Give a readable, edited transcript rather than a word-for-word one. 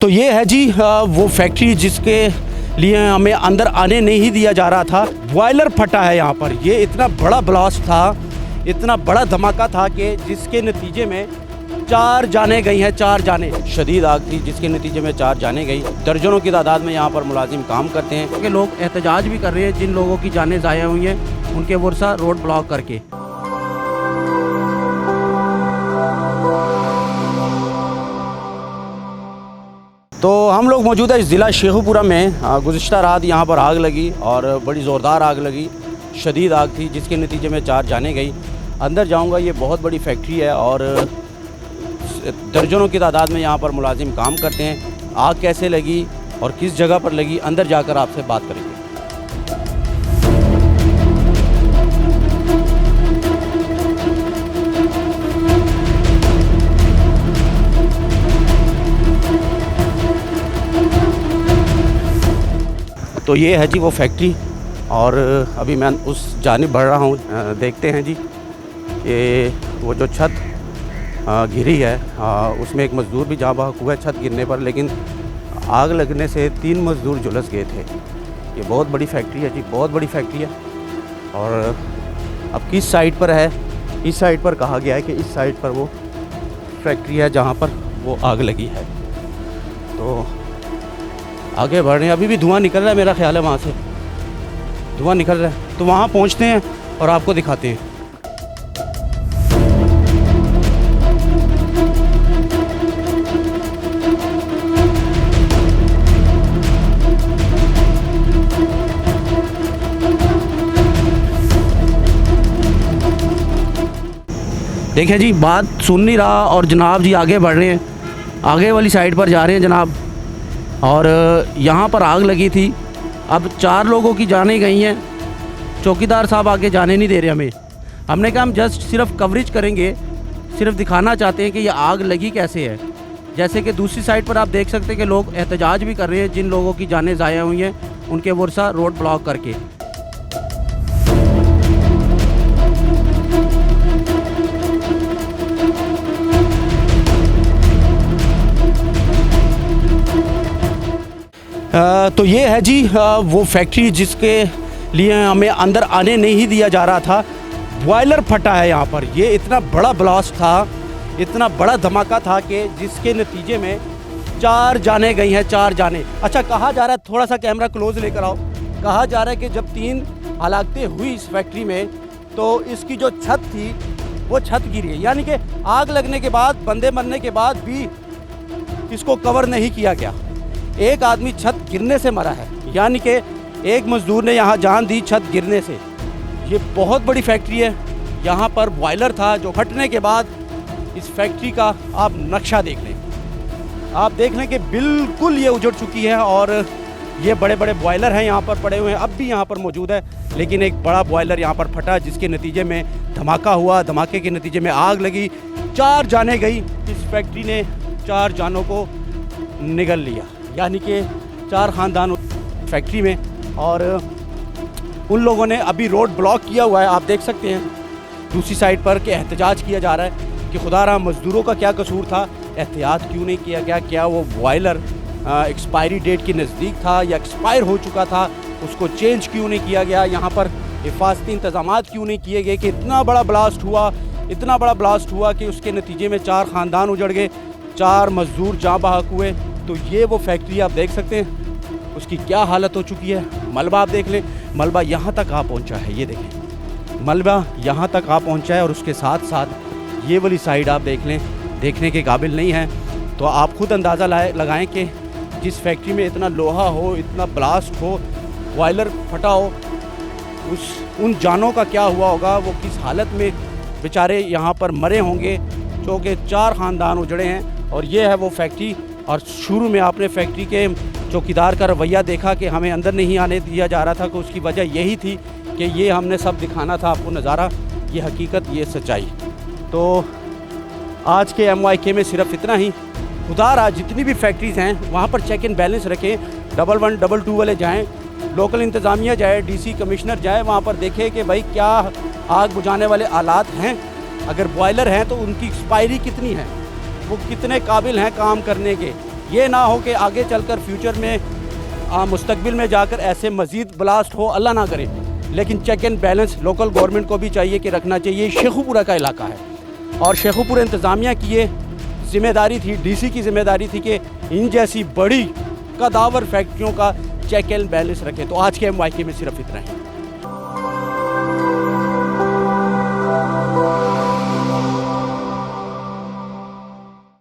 तो ये है जी वो फैक्ट्री जिसके लिए हमें अंदर आने नहीं दिया जा रहा था। बॉयलर फटा है यहाँ पर। ये इतना बड़ा ब्लास्ट था, इतना बड़ा धमाका था कि जिसके नतीजे में 4 जानें गई हैं। 4 जानें, शदीद आग थी जिसके नतीजे में 4 जानें गई। दर्जनों की तादाद में यहाँ पर मुलाजिम काम करते हैं क्योंकि लोग एहतजाज भी कर रहे हैं जिन लोगों की जानें ज़ाया हुई हैं उनके वर्सा रोड ब्लॉक करके। तो हम लोग मौजूद है ज़िला शेखुपुरा में। गुज़िश्ता रात यहाँ पर आग लगी और बड़ी ज़ोरदार आग लगी, शदीद आग थी जिसके नतीजे में 4 जानें गई। अंदर जाऊँगा, ये बहुत बड़ी फैक्ट्री है और दर्जनों की तादाद में यहाँ पर मुलाजिम काम करते हैं। आग कैसे लगी और किस जगह पर लगी, अंदर जाकर आपसे बात करेंगे। तो ये है जी वो फैक्ट्री और अभी मैं उस जानिब बढ़ रहा हूँ। देखते हैं जी कि वो जो छत गिरी है उसमें एक मज़दूर भी जाँ बहक हुआ है छत गिरने पर, लेकिन आग लगने से 3 मज़दूर झुलस गए थे। ये बहुत बड़ी फैक्ट्री है जी, बहुत बड़ी फैक्ट्री है। और अब किस साइड पर है, इस साइड पर कहा गया है कि इस साइड पर वो फैक्ट्री है जहाँ पर वो आग लगी है। तो आगे बढ़ रहे हैं, अभी भी धुआं निकल रहा है, मेरा ख्याल है वहाँ से धुआं निकल रहा है। तो वहाँ पहुँचते हैं और आपको दिखाते हैं। देखिए जी, बात सुन नहीं रहा और जनाब जी आगे बढ़ रहे हैं, आगे वाली साइड पर जा रहे हैं जनाब। और यहाँ पर आग लगी थी, अब 4 लोगों की जानें गई हैं। चौकीदार साहब आगे जाने नहीं दे रहे हमें। हमने कहा हम जस्ट सिर्फ कवरेज करेंगे, सिर्फ दिखाना चाहते हैं कि ये आग लगी कैसे है। जैसे कि दूसरी साइड पर आप देख सकते हैं कि लोग एहतजाज भी कर रहे हैं जिन लोगों की जानें ज़ाया हुई हैं उनके वर्सा रोड ब्लॉक करके। तो ये है जी वो फैक्ट्री जिसके लिए हमें अंदर आने नहीं दिया जा रहा था। बॉयलर फटा है यहाँ पर। ये इतना बड़ा ब्लास्ट था, इतना बड़ा धमाका था कि जिसके नतीजे में 4 जानें गई हैं। 4 जानें। अच्छा, कहा जा रहा है, थोड़ा सा कैमरा क्लोज लेकर आओ, कहा जा रहा है कि जब 3 हलाकतें हुई इस फैक्ट्री में तो इसकी जो छत थी वो छत गिरी है। यानी कि आग लगने के बाद, बंदे मरने के बाद भी इसको कवर नहीं किया गया। एक आदमी छत गिरने से मरा है, यानी कि एक मज़दूर ने यहाँ जान दी छत गिरने से। ये बहुत बड़ी फैक्ट्री है। यहाँ पर बॉयलर था जो फटने के बाद इस फैक्ट्री का आप नक्शा देख लें, आप देख लें कि बिल्कुल ये उजड़ चुकी है। और ये बड़े बड़े बॉयलर हैं यहाँ पर पड़े हुए हैं, अब भी यहाँ पर मौजूद है, लेकिन एक बड़ा बॉयलर यहाँ पर फटा जिसके नतीजे में धमाका हुआ। धमाके के नतीजे में आग लगी, 4 जानें गई। इस फैक्ट्री ने 4 जानों को निगल लिया, यानी कि 4 ख़ानदान फैक्ट्री में। और उन लोगों ने अभी रोड ब्लॉक किया हुआ है, आप देख सकते हैं दूसरी साइड पर कि एहतजाज किया जा रहा है कि खुदा रहा मज़दूरों का क्या कसूर था, एहतियात क्यों नहीं किया गया, क्या वो बॉयलर एक्सपायरी डेट के नज़दीक था या एक्सपायर हो चुका था, उसको चेंज क्यों नहीं किया गया, यहाँ पर हिफाजती इंतज़ामात क्यों नहीं किए गए कि इतना बड़ा ब्लास्ट हुआ, इतना बड़ा ब्लास्ट हुआ कि उसके नतीजे में 4 ख़ानदान उजड़ गए, 4 मज़दूर जाँ बहक हुए। तो ये वो फैक्ट्री आप देख सकते हैं, उसकी क्या हालत हो चुकी है। मलबा आप देख लें, मलबा यहाँ तक आ पहुँचा है, ये देखें मलबा यहाँ तक आ पहुँचा है। और उसके साथ साथ ये वाली साइड आप देख लें, देखने के काबिल नहीं है। तो आप खुद अंदाज़ा लगाएं कि जिस फैक्ट्री में इतना लोहा हो, इतना ब्लास्ट हो, बॉयलर फटा हो, उन जानों का क्या हुआ होगा, वो किस हालत में बेचारे यहाँ पर मरे होंगे, जो कि 4 ख़ानदान उजड़े हैं। और ये है वो फैक्ट्री। और शुरू में आपने फैक्ट्री के चौकीदार का रवैया देखा कि हमें अंदर नहीं आने दिया जा रहा था, कि उसकी वजह यही थी कि ये हमने सब दिखाना था आपको नज़ारा, ये हकीकत, ये सच्चाई। तो आज के MYK में सिर्फ इतना ही। खुदा रहा जितनी भी फैक्ट्रीज़ हैं वहाँ पर चेक एंड बैलेंस रखें। 11, 22 वाले जाएँ, लोकल इंतज़ामिया जाए, DC कमिश्नर जाए, वहाँ पर देखें कि भाई क्या आग बुझाने वाले आलात हैं। अगर बॉयलर हैं तो उनकी एक्सपायरी कितनी है, वो कितने काबिल हैं काम करने के। ये ना हो कि आगे चलकर फ्यूचर में मुस्तकबिल में जाकर ऐसे मज़ीद ब्लास्ट हो, अल्लाह ना करे। लेकिन check and balance local government को भी चाहिए कि रखना चाहिए। शेखुपुरा का इलाका है और शेखुपुरा इंतज़ामिया की ये ज़िम्मेदारी थी, डीसी की ज़िम्मेदारी थी कि इन जैसी बड़ी कदावर फैक्ट्रियों का चेक एंड बैलेंस रखें। तो आज के MYK में सिर्फ इतना है।